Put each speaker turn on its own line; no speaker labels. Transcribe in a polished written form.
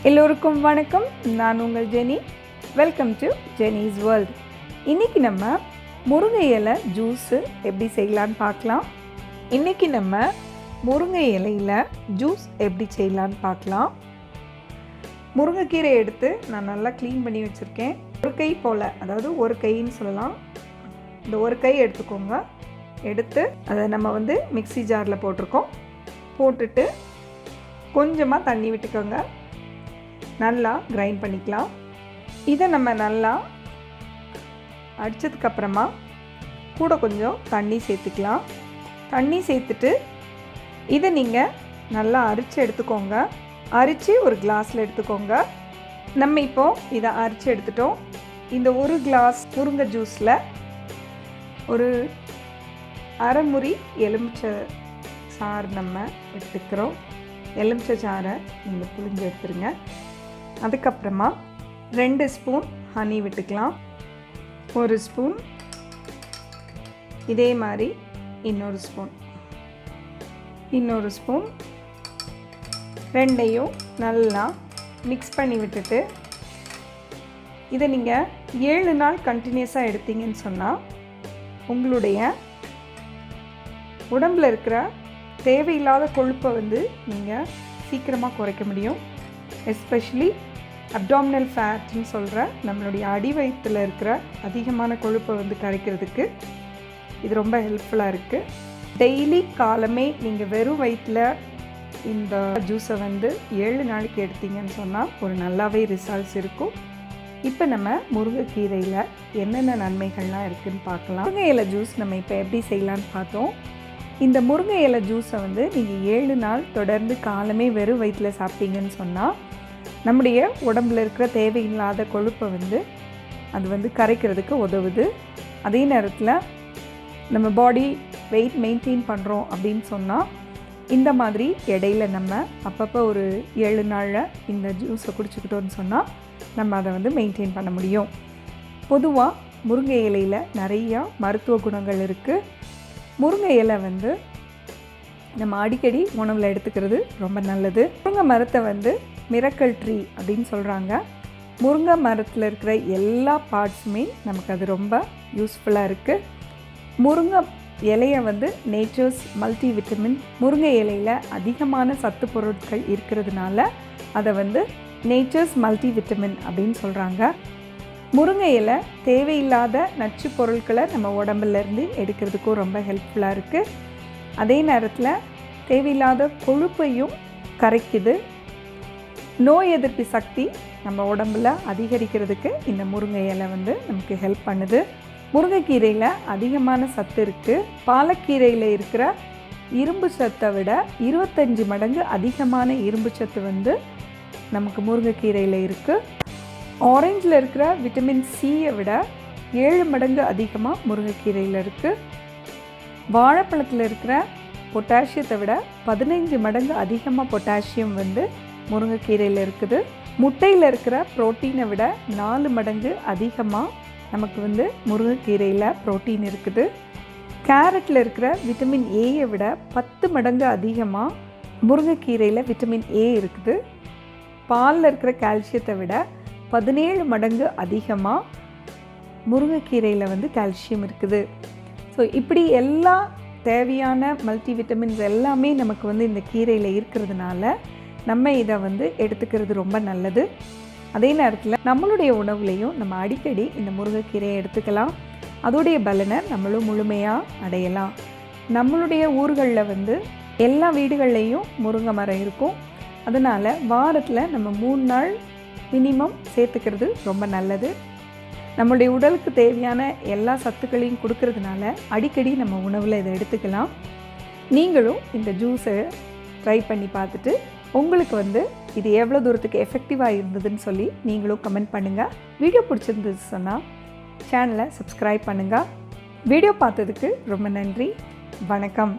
எல்லோருக்கும் வணக்கம். நான் உங்கள் Jenny. Welcome to Jenny's world. இன்றைக்கி நம்ம முருங்கை இலை ஜூஸு எப்படி செய்யலான்னு பார்க்கலாம். இன்றைக்கி நம்ம முருங்கை இலையில் ஜூஸ் எப்படி செய்யலான்னு பார்க்கலாம். முருங்கைக்கீரை எடுத்து நான் நல்லா க்ளீன் பண்ணி வச்சுருக்கேன். ஒரு கை போல், அதாவது ஒரு கைன்னு சொல்லலாம். இந்த ஒரு கை எடுத்துக்கோங்க. எடுத்து அதை நம்ம மிக்ஸி ஜாரில் போட்டிருக்கோம். போட்டுட்டு கொஞ்சமாக தண்ணி விட்டுக்கோங்க. நல்லா கிரைண்ட் பண்ணிக்கலாம். இதை நம்ம நல்லா அடித்ததுக்கப்புறமா கூட கொஞ்சம் தண்ணி சேர்த்துக்கலாம். தண்ணி சேர்த்துட்டு இதை நீங்கள் நல்லா அரித்து எடுத்துக்கோங்க. அரித்து ஒரு கிளாஸில் எடுத்துக்கோங்க. நம்ம இப்போது இதை அரித்து எடுத்துட்டோம். இந்த ஒரு கிளாஸ் முருங்கை ஜூஸில் ஒரு அரை முறி எலுமிச்சை சாறு நம்ம எடுத்துக்கிறோம். எலுமிச்சை சாறை நீங்கள் புழிஞ்சு எடுத்துருங்க. அதுக்கப்புறமா 2 ஸ்பூன் ஹனி விட்டுக்கலாம். 1 ஸ்பூன், இதே மாதிரி இன்னொரு ஸ்பூன் ரெண்டையும் நல்லா மிக்ஸ் பண்ணி விட்டுட்டு இதை நீங்கள் 7 நாள் கண்டினியூஸாக எடுத்தீங்கன்னு சொன்னால் உங்களுடைய உடம்பில் இருக்கிற தேவையில்லாத கொழுப்பை நீங்கள் சீக்கிரமாக குறைக்க முடியும். எஸ்பெஷலி அப்டாமினல் ஃபேட்னு சொல்கிற நம்மளுடைய அடி வயிற்றில் இருக்கிற அதிகமான கொழுப்பை கரைக்கிறதுக்கு இது ரொம்ப ஹெல்ப்ஃபுல்லாக இருக்குது. டெய்லி காலமே நீங்கள் வெறும் வயிற்றில் இந்த ஜூஸை 7 நாளைக்கு எடுத்தீங்கன்னு சொன்னால் ஒரு நல்லாவே ரிசல்ட்ஸ் இருக்கும். இப்போ நம்ம முருங்கைக்கீரையில் என்னென்ன நன்மைகள்லாம் இருக்குதுன்னு பார்க்கலாம். முருங்கை இலை ஜூஸ் நம்ம இப்போ எப்படி செய்யலான்னு பார்த்தோம். இந்த முருங்கை இலை ஜூஸை நீங்கள் 7 நாள் தொடர்ந்து காலமே வெறும் வயிற்றில் சாப்பிட்டீங்கன்னு சொன்னால் நம்முடைய உடம்பில் இருக்கிற தேவையில்லாத கொழுப்பை அது கரைக்கிறதுக்கு உதவுது. அதே நேரத்தில் நம்ம பாடி வெயிட் மெயின்டைன் பண்ணுறோம் அப்படின்னு சொன்னால் இந்த மாதிரி இடையில நம்ம அப்பப்போ ஒரு 7 நாளில் இந்த ஜூஸை குடிச்சிக்கிட்டோன்னு சொன்னால் நம்ம அதை மெயின்டைன் பண்ண முடியும். பொதுவாக முருங்கை இலையில் நிறையா மருத்துவ குணங்கள் இருக்குது. முருங்கை இலை நம்ம அடிக்கடி உணவில் எடுத்துக்கிறது ரொம்ப நல்லது. முருங்கை மரத்தை மிரக்கல் ட்ரீ அப்படின்னு சொல்கிறாங்க. முருங்கை மரத்தில் இருக்கிற எல்லா பார்ட்ஸுமே நமக்கு அது ரொம்ப யூஸ்ஃபுல்லாக இருக்குது. முருங்கை இலையை நேச்சர்ஸ் மல்டி விட்டமின், முருங்கை இலையில் அதிகமான சத்து பொருட்கள் இருக்கிறதுனால அதை நேச்சர்ஸ் மல்டி விட்டமின் அப்படின்னு சொல்கிறாங்க. முருங்கை இலை தேவையில்லாத நச்சு பொருட்களை நம்ம உடம்புலேருந்து எடுக்கிறதுக்கும் ரொம்ப ஹெல்ப்ஃபுல்லாக இருக்குது. அதே நேரத்தில் தேவையில்லாத கொழுப்பையும் கரைக்குது. நோய் எதிர்ப்பு சக்தி நம்ம உடம்பில் அதிகரிக்கிறதுக்கு இந்த முருங்கை இலை நமக்கு ஹெல்ப் பண்ணுது. முருங்கைக்கீரையில் அதிகமான சத்து இருக்குது. பாலக்கீரையில் இருக்கிற இரும்பு சத்தை விட 25 மடங்கு அதிகமான இரும்பு சத்து நமக்கு முருங்கைக்கீரையில் இருக்குது. ஆரஞ்சில் இருக்கிற விட்டமின் சியை விட 7 மடங்கு அதிகமாக முருங்கைக்கீரையில் இருக்குது. வாழைப்பழத்தில் இருக்கிற பொட்டாசியத்தை விட 15 மடங்கு அதிகமாக பொட்டாசியம் முருங்கைக்கீரையில் இருக்குது. முட்டையில் இருக்கிற புரோட்டீனை விட 4 மடங்கு அதிகமாக நமக்கு முருங்கைக்கீரையில் புரோட்டீன் இருக்குது. கேரட்டில் இருக்கிற விட்டமின் ஏயை விட 10 மடங்கு அதிகமாக முருங்கைக்கீரையில் விட்டமின் ஏ இருக்குது. பாலில் இருக்கிற கால்சியத்தை விட 17 மடங்கு அதிகமாக முருங்கைக்கீரையில் கால்சியம் இருக்குது. ஸோ இப்படி எல்லா தேவையான மல்டி விட்டமின்ஸ் எல்லாமே நமக்கு இந்த கீரையில் இருக்கிறதுனால நம்ம இதை எடுத்துக்கிறது ரொம்ப நல்லது. அதே நேரத்தில் நம்மளுடைய உணவுலையும் நம்ம அடிக்கடி இந்த முருங்கைக்கீரையை எடுத்துக்கலாம். அதோடைய பலனை நம்மளும் முழுமையாக அடையலாம். நம்மளுடைய ஊர்களில் எல்லா வீடுகள்லேயும் முருங்கை மரம் இருக்கும். அதனால் வாரத்தில் நம்ம 3 நாள் மினிமம் சேர்த்துக்கிறது ரொம்ப நல்லது. நம்மளுடைய உடலுக்கு தேவையான எல்லா சத்துக்களையும் கொடுக்கறதுனால அடிக்கடி நம்ம உணவில் இதை எடுத்துக்கலாம். நீங்களும் இந்த ஜூஸை ட்ரை பண்ணி பார்த்துட்டு உங்களுக்கு இது எவ்வளோ தூரத்துக்கு எஃபெக்டிவாக இருந்ததுன்னு சொல்லி நீங்களும் கமெண்ட் பண்ணுங்கள். வீடியோ பிடிச்சிருந்தது சொன்னால் சேனலை சப்ஸ்கிரைப் பண்ணுங்கள். வீடியோ பார்த்ததுக்கு ரொம்ப நன்றி. வணக்கம்.